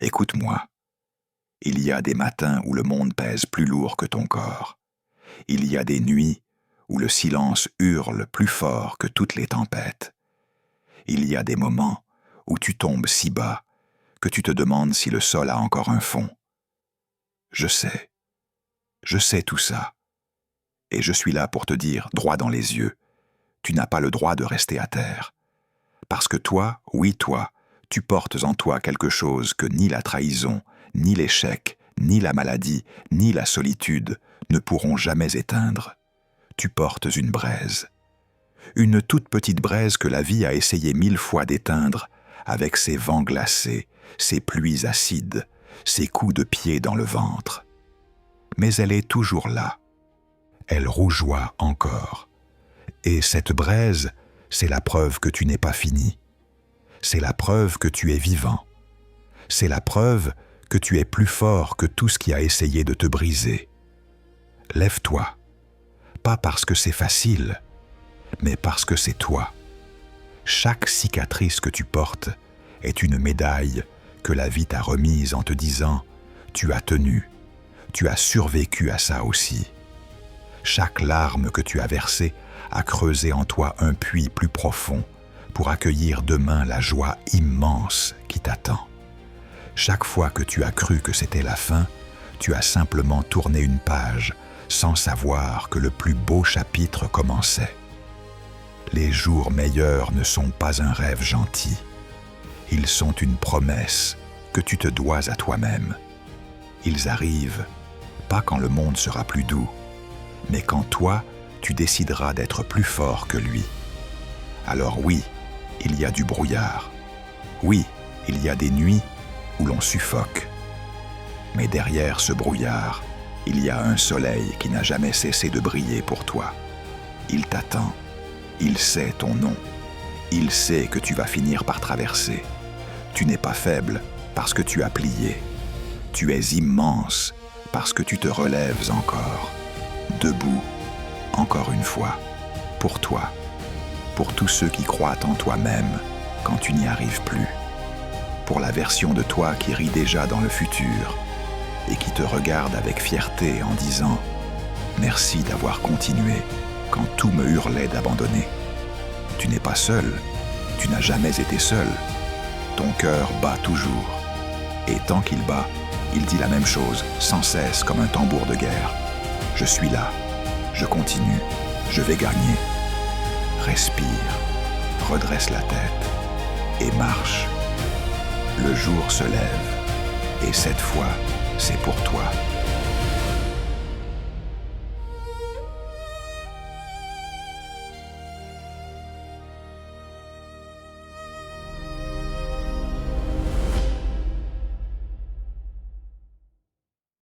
Écoute-moi. Il y a des matins où le monde pèse plus lourd que ton corps. Il y a des nuits où le silence hurle plus fort que toutes les tempêtes. Il y a des moments où tu tombes si bas que tu te demandes si le sol a encore un fond. Je sais tout ça. Et je suis là pour te dire, droit dans les yeux, tu n'as pas le droit de rester à terre. Parce que toi, oui toi, tu portes en toi quelque chose que ni la trahison, ni l'échec, ni la maladie, ni la solitude ne pourront jamais éteindre. Tu portes une braise. Une toute petite braise que la vie a essayé 1000 fois d'éteindre avec ses vents glacés, ses pluies acides, ses coups de pied dans le ventre. Mais elle est toujours là. Elle rougeoie encore. Et cette braise, c'est la preuve que tu n'es pas fini. C'est la preuve que tu es vivant. C'est la preuve que tu es plus fort que tout ce qui a essayé de te briser. Lève-toi. Pas parce que c'est facile, mais parce que c'est toi. Chaque cicatrice que tu portes est une médaille que la vie t'a remise en te disant « Tu as tenu, tu as survécu à ça aussi ». Chaque larme que tu as versée a creusé en toi un puits plus profond pour accueillir demain la joie immense qui t'attend. Chaque fois que tu as cru que c'était la fin, tu as simplement tourné une page sans savoir que le plus beau chapitre commençait. Les jours meilleurs ne sont pas un rêve gentil. Ils sont une promesse que tu te dois à toi-même. Ils arrivent, pas quand le monde sera plus doux, mais quand toi, tu décideras d'être plus fort que lui. Alors oui, il y a du brouillard. Oui, il y a des nuits où l'on suffoque. Mais derrière ce brouillard, il y a un soleil qui n'a jamais cessé de briller pour toi. Il t'attend. Il sait ton nom. Il sait que tu vas finir par traverser. Tu n'es pas faible parce que tu as plié. Tu es immense parce que tu te relèves encore. Debout, encore une fois, pour toi, pour tous ceux qui croient en toi-même quand tu n'y arrives plus, pour la version de toi qui rit déjà dans le futur et qui te regarde avec fierté en disant « Merci d'avoir continué quand tout me hurlait d'abandonner. » Tu n'es pas seul, tu n'as jamais été seul. Ton cœur bat toujours. Et tant qu'il bat, il dit la même chose, sans cesse comme un tambour de guerre. Je suis là, je continue, je vais gagner. Respire, redresse la tête et marche. Le jour se lève et cette fois, c'est pour toi.